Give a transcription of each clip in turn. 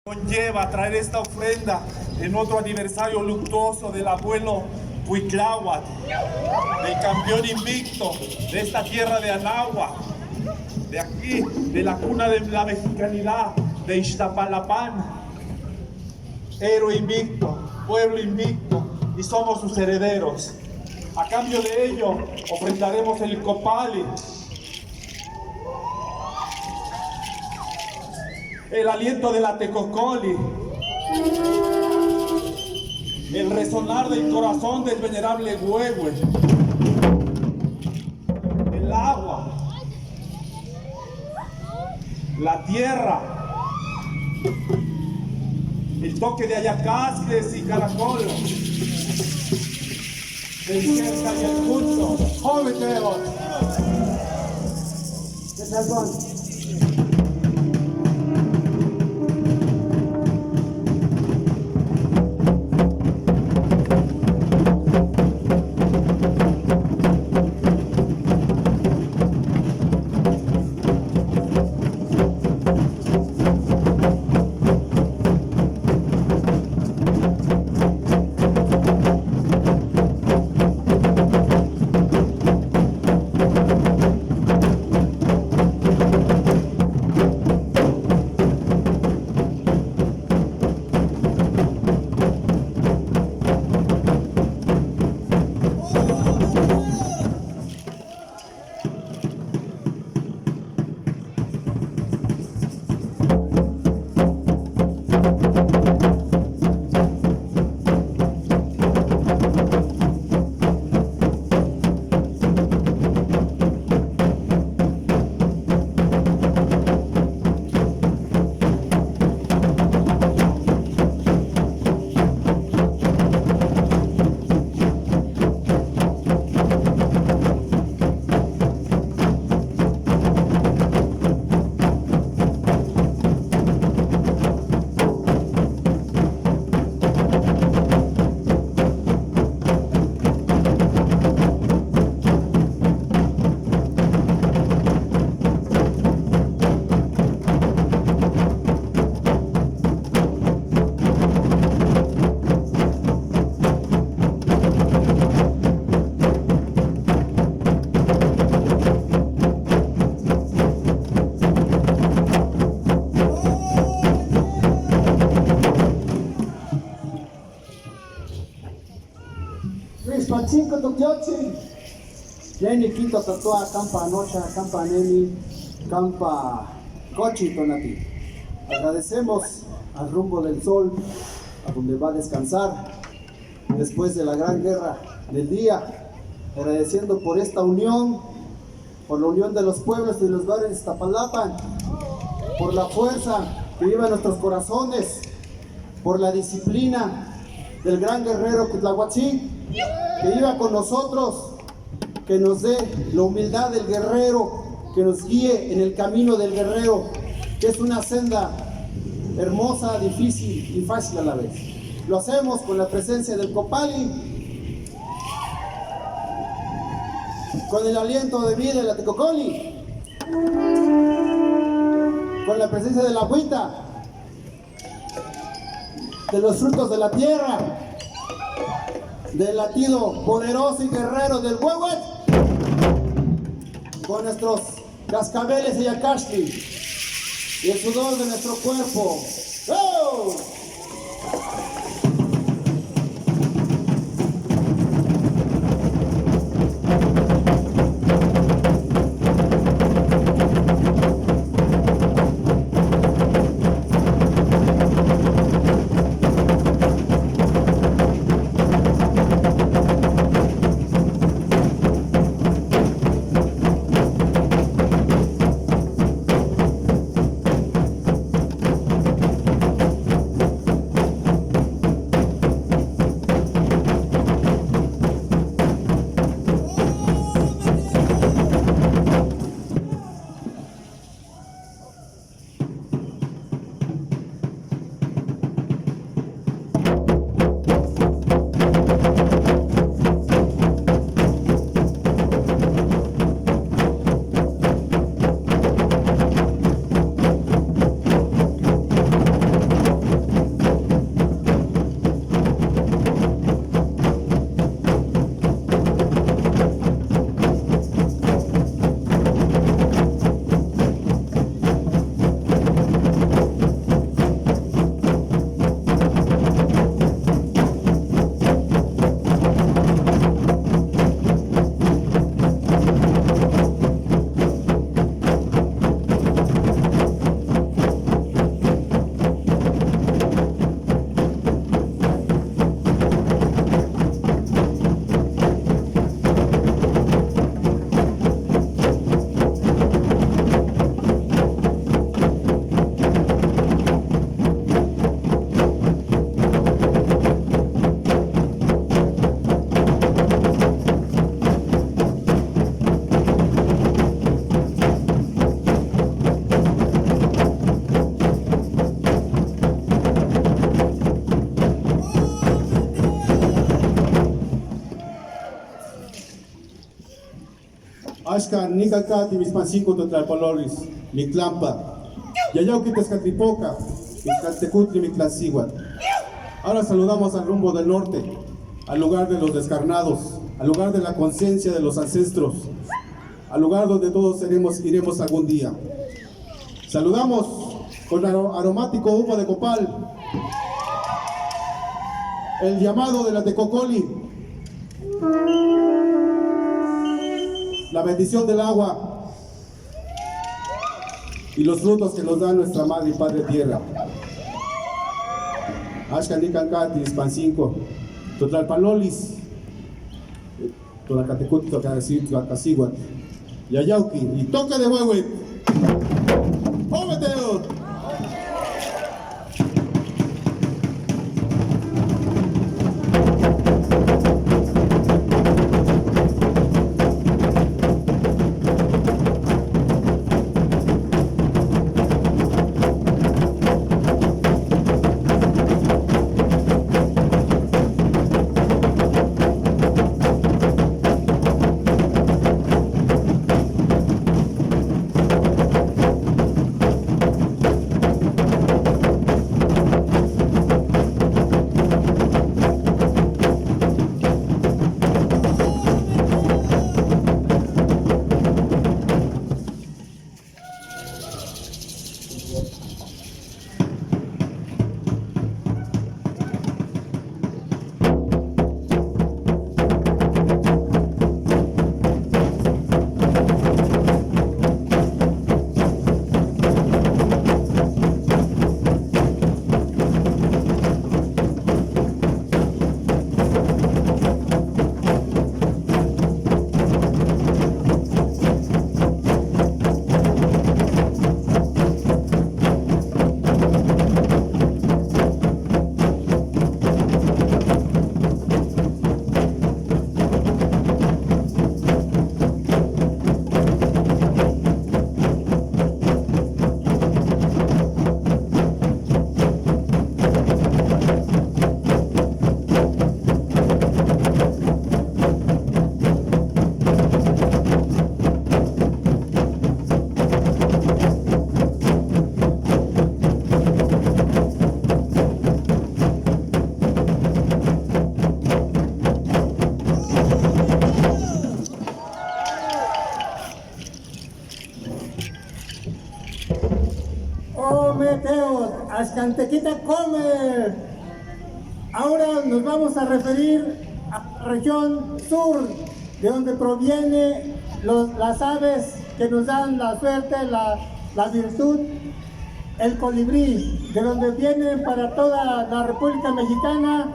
Conlleva traer esta ofrenda en otro aniversario luctuoso del abuelo Cuitláhuac, del campeón invicto de esta tierra de Anáhuac, de aquí, de la cuna de la mexicanidad, de Ixtapalapán, héroe invicto, pueblo invicto, y somos sus herederos. A cambio de ello, ofrendaremos el copali, el aliento de la tecocoli, el resonar del corazón del venerable Huehue, el agua, la tierra, el toque de ayacasques y caracolos, el cerca y el culto. ¡Jóvenes! ¿Qué tal, Juan? Cinco Tokyochi, Jenny Quito Tatua, Campa Anocha, Campa Nemi, Campa Cochi Tonati. Agradecemos al rumbo del sol, a donde va a descansar después de la gran guerra del día, agradeciendo por esta unión, por la unión de los pueblos y de los barrios de Iztapalapa, por la fuerza que lleva en nuestros corazones, por la disciplina del gran guerrero Cuitláhuac, que viva con nosotros, que nos dé la humildad del guerrero, que nos guíe en el camino del guerrero, que es una senda hermosa, difícil y fácil a la vez. Lo hacemos con la presencia del copali, con el aliento de vida de la tecocoli, con la presencia de la agüita, de los frutos de la tierra, del latido poderoso y guerrero del Huehue, con nuestros cascabeles y yacashli y el sudor de nuestro cuerpo. ¡Oh! Ashka Nicalcati, Mispancinco, Totlalpalolis, Mitlampa, Yayauqui, Tezcatlipoca, Mitlantecutli, Mitlancíhuatl. Ahora saludamos al rumbo del norte, al lugar de los descarnados, al lugar de la conciencia de los ancestros, al lugar donde todos iremos algún día. Saludamos con aromático humo de copal, el llamado de la Tecocoli, la bendición del agua y los frutos que nos da nuestra Madre y Padre Tierra. Axcanicancati, Ispancinco, Totlalpalolis, Tolacatecuti, Tocacasíhuatl, Yayauqui, y toque de huehue. ¡Ómeteo! Axcantequita Comer. Ahora nos vamos a referir a la región sur, de donde provienen las aves que nos dan la suerte, la virtud, el colibrí, de donde vienen para toda la República Mexicana,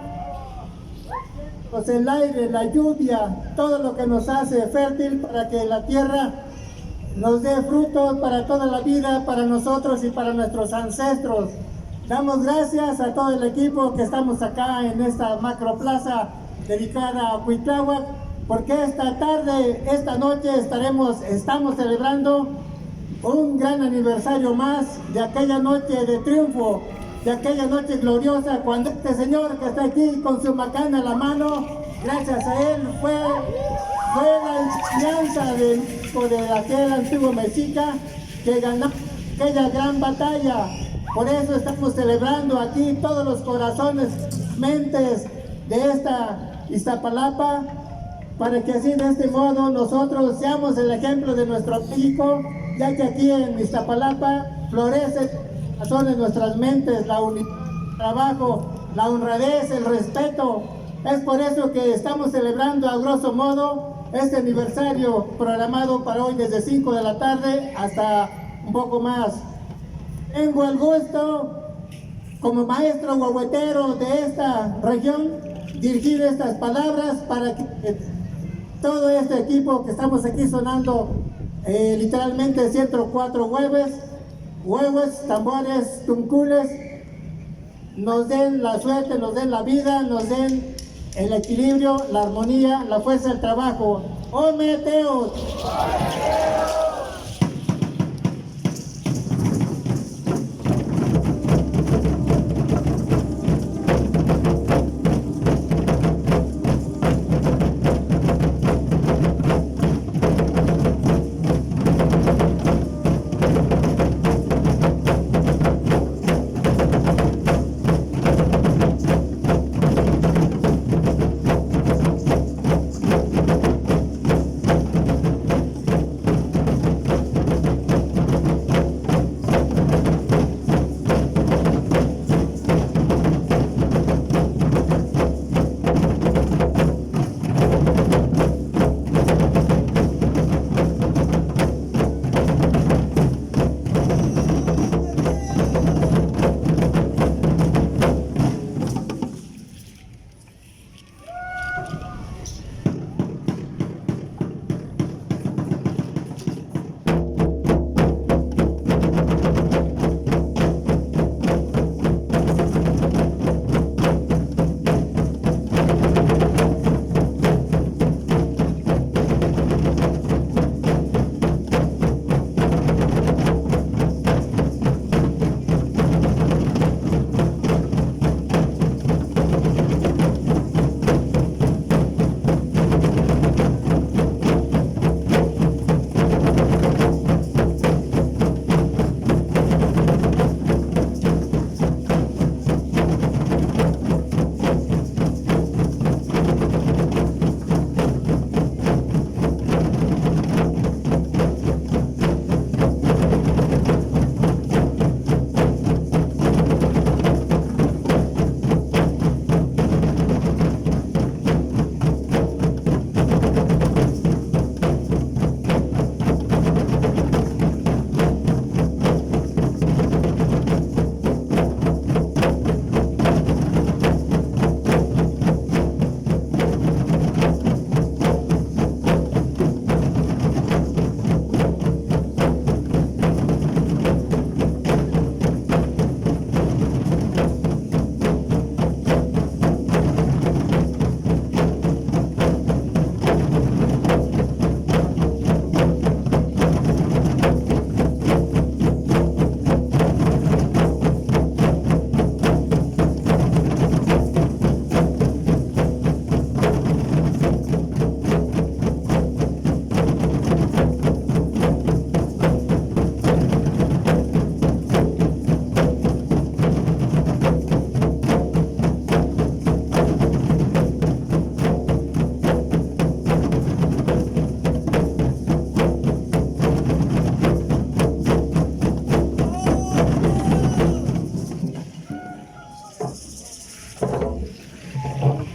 pues el aire, la lluvia, todo lo que nos hace fértil para que la tierra nos dé frutos para toda la vida, para nosotros y para nuestros ancestros. Damos gracias a todo el equipo que estamos acá en esta macroplaza dedicada a Cuitláhuac, porque esta tarde, esta noche estamos celebrando un gran aniversario más de aquella noche de triunfo, de aquella noche gloriosa, cuando este señor que está aquí con su macana en la mano, gracias a él fue la enseñanza de aquel antiguo mexica que ganó aquella gran batalla. Por eso estamos celebrando aquí todos los corazones, mentes de esta Iztapalapa, para que así de este modo nosotros seamos el ejemplo de nuestro México, ya que aquí en Iztapalapa florecen en nuestras mentes la unidad, el trabajo, la honradez, el respeto. Es por eso que estamos celebrando a grosso modo este aniversario programado para hoy desde 5 de la tarde hasta un poco más. Tengo el gusto, como maestro huehuetero de esta región, dirigir estas palabras para que todo este equipo que estamos aquí sonando literalmente 104 huehues, tambores, tuncules, nos den la suerte, nos den la vida, nos den el equilibrio, la armonía, la fuerza del trabajo. ¡Ometeos!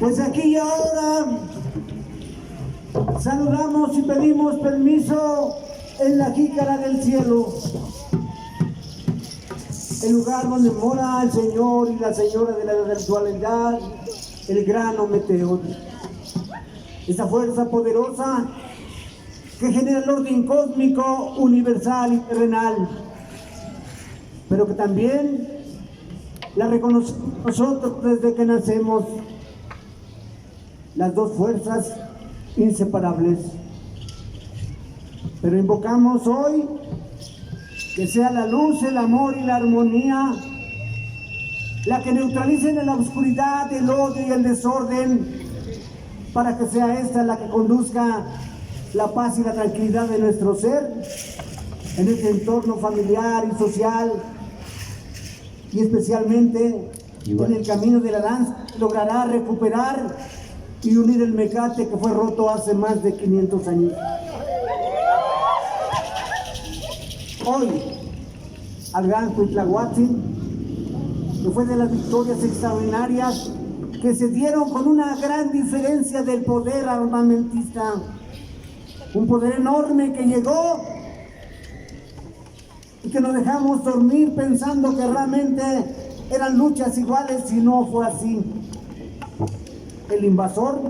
Pues aquí y ahora saludamos y pedimos permiso en la jícara del cielo, el lugar donde mora el Señor y la Señora de la virtualidad, el gran Ometeotl. Esa fuerza poderosa que genera el orden cósmico, universal y terrenal, pero que también la reconocemos nosotros desde que nacemos, las dos fuerzas inseparables. Pero invocamos hoy que sea la luz, el amor y la armonía la que neutralicen la oscuridad, el odio y el desorden, para que sea esta la que conduzca la paz y la tranquilidad de nuestro ser en este entorno familiar y social, y especialmente en el camino de la danza logrará recuperar y unir el mecate que fue roto hace más de 500 años. Hoy, al gran Cuitlahuatzin, que fue de las victorias extraordinarias que se dieron con una gran diferencia del poder armamentista, un poder enorme que llegó y que nos dejamos dormir pensando que realmente eran luchas iguales, y no fue así. El invasor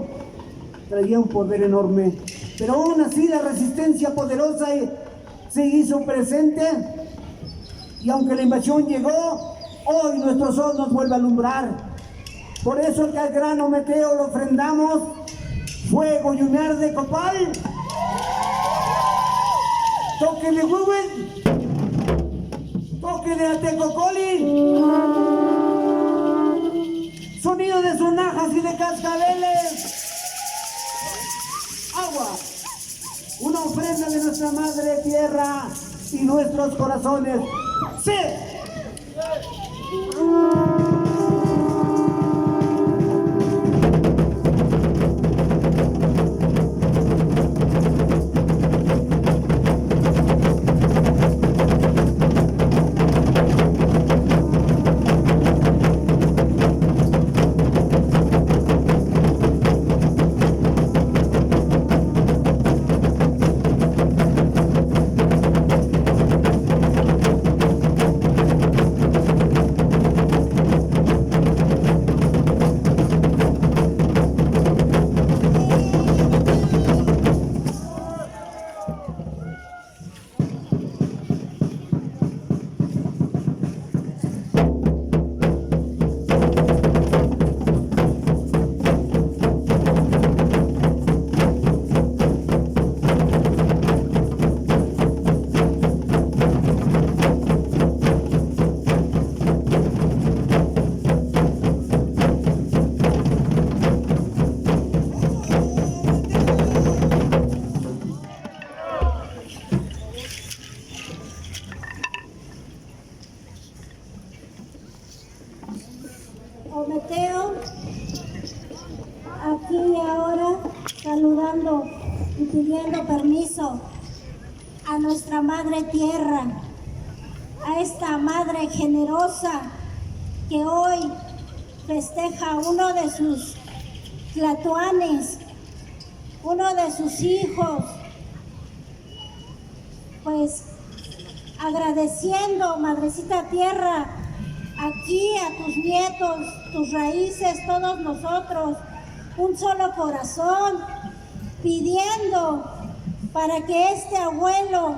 traía un poder enorme, pero aún así la resistencia poderosa se hizo presente, y aunque la invasión llegó, hoy nuestro sol nos vuelve a alumbrar. Por eso que al gran Ometeotl lo ofrendamos fuego y un de copal, toque de hueven, toque de atecocoli, sonido de sonajas y de cascabeles, agua, una ofrenda de nuestra madre tierra y nuestros corazones. ¡Sí! Ometeotl, aquí y ahora saludando y pidiendo permiso a nuestra madre tierra, a esta madre generosa que hoy festeja uno de sus tlatoanes, uno de sus hijos, pues agradeciendo, madrecita tierra, aquí a tus nietos, tus raíces, todos nosotros, un solo corazón, pidiendo para que este abuelo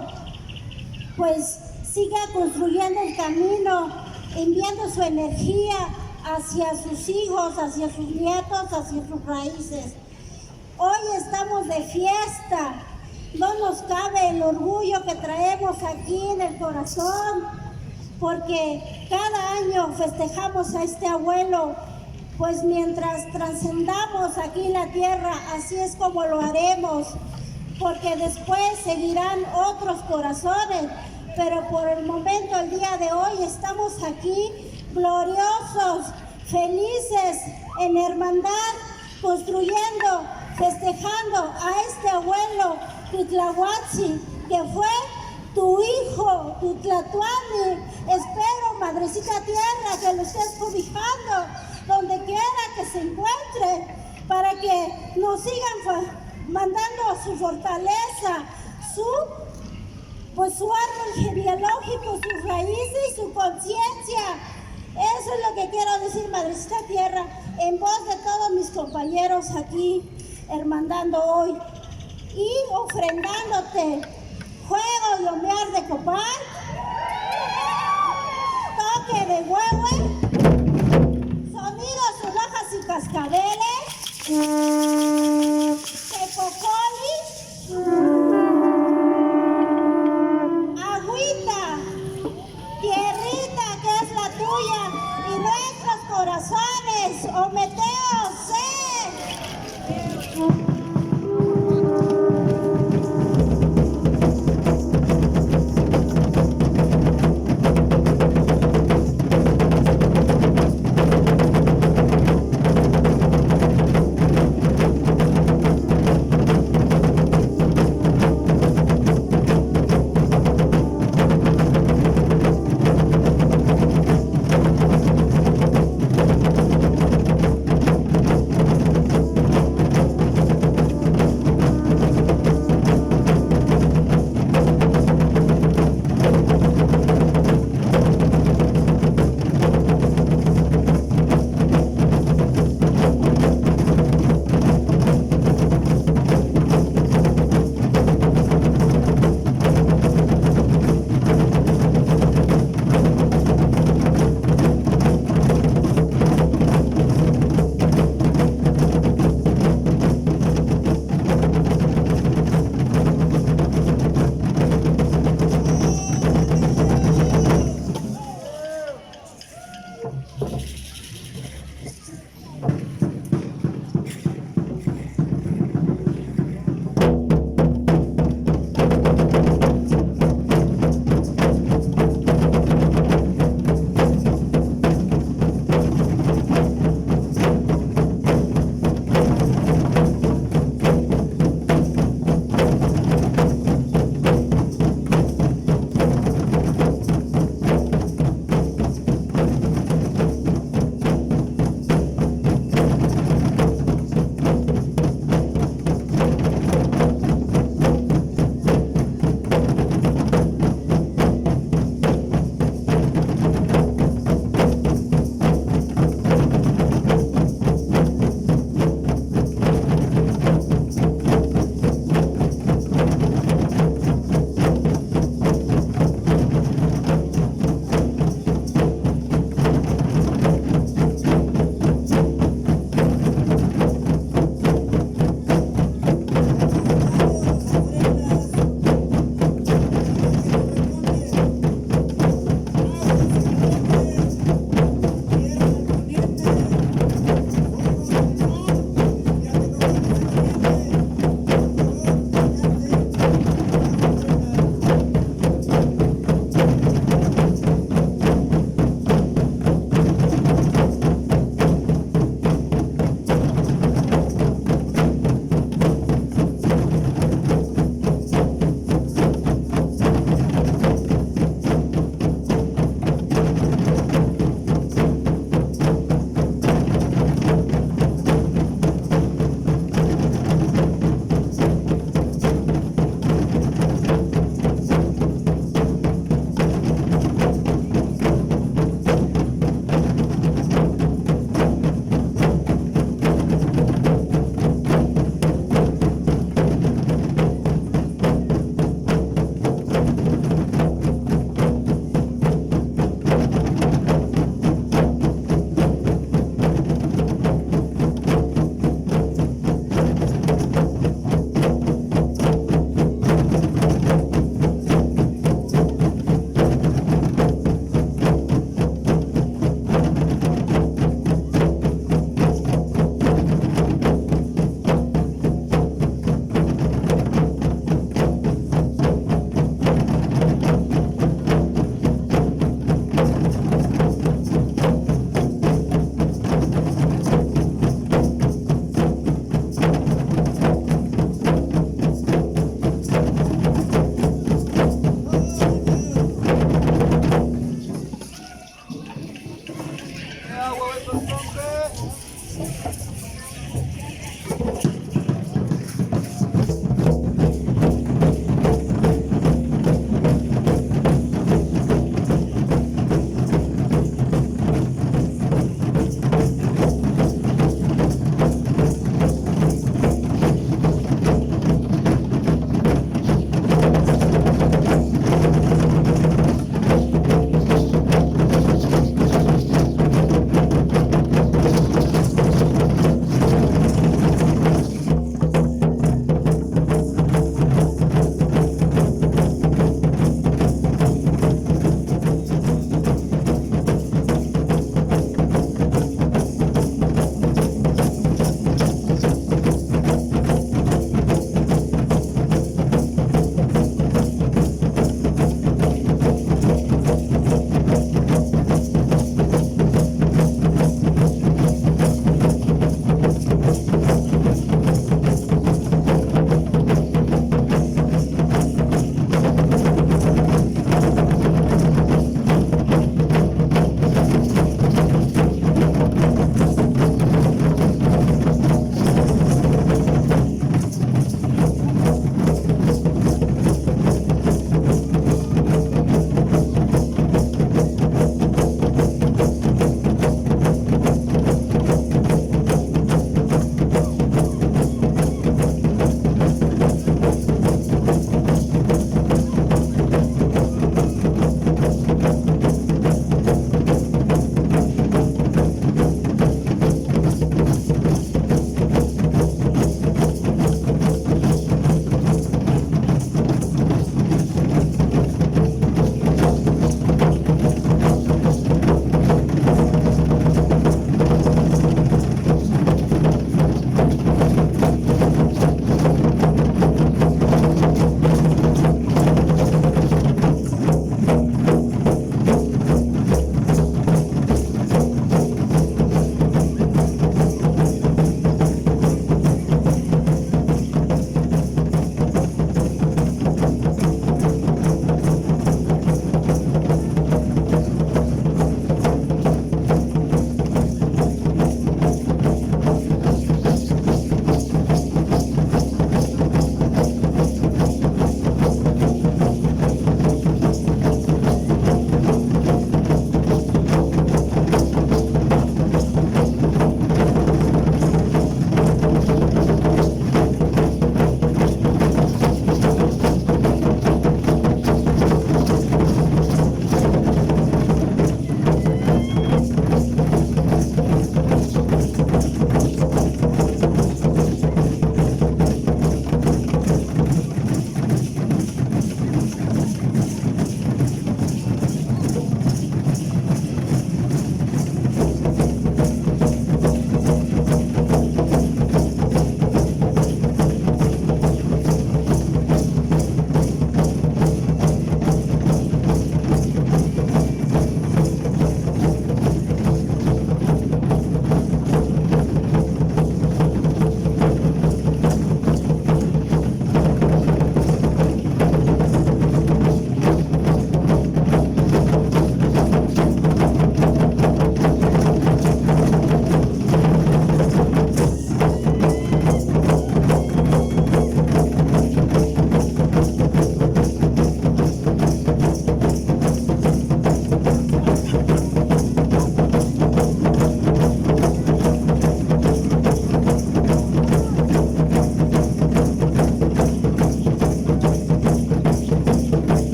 pues siga construyendo el camino, enviando su energía hacia sus hijos, hacia sus nietos, hacia sus raíces. Hoy estamos de fiesta, no nos cabe el orgullo que traemos aquí en el corazón, porque cada año festejamos a este abuelo, pues mientras trascendamos aquí en la tierra, así es como lo haremos, porque después seguirán otros corazones, pero por el momento, el día de hoy, estamos aquí gloriosos, felices, en hermandad, construyendo, festejando a este abuelo Cuitlahuatzin, que fue tu hijo, tu tlatoani. Espero, madrecita tierra, que lo estés cobijando donde quiera que se encuentre, para que nos sigan mandando su fortaleza, su árbol genealógico, sus raíces y su conciencia. Eso es lo que quiero decir, Madrecita Tierra, en voz de todos mis compañeros aquí, hermandando hoy y ofrendándote juego de homear de copal, toque de huehue, sonidos, sonajas y cascabeles, tepocoli, agüita, tierrita que es la tuya y nuestros corazones, Ometeos,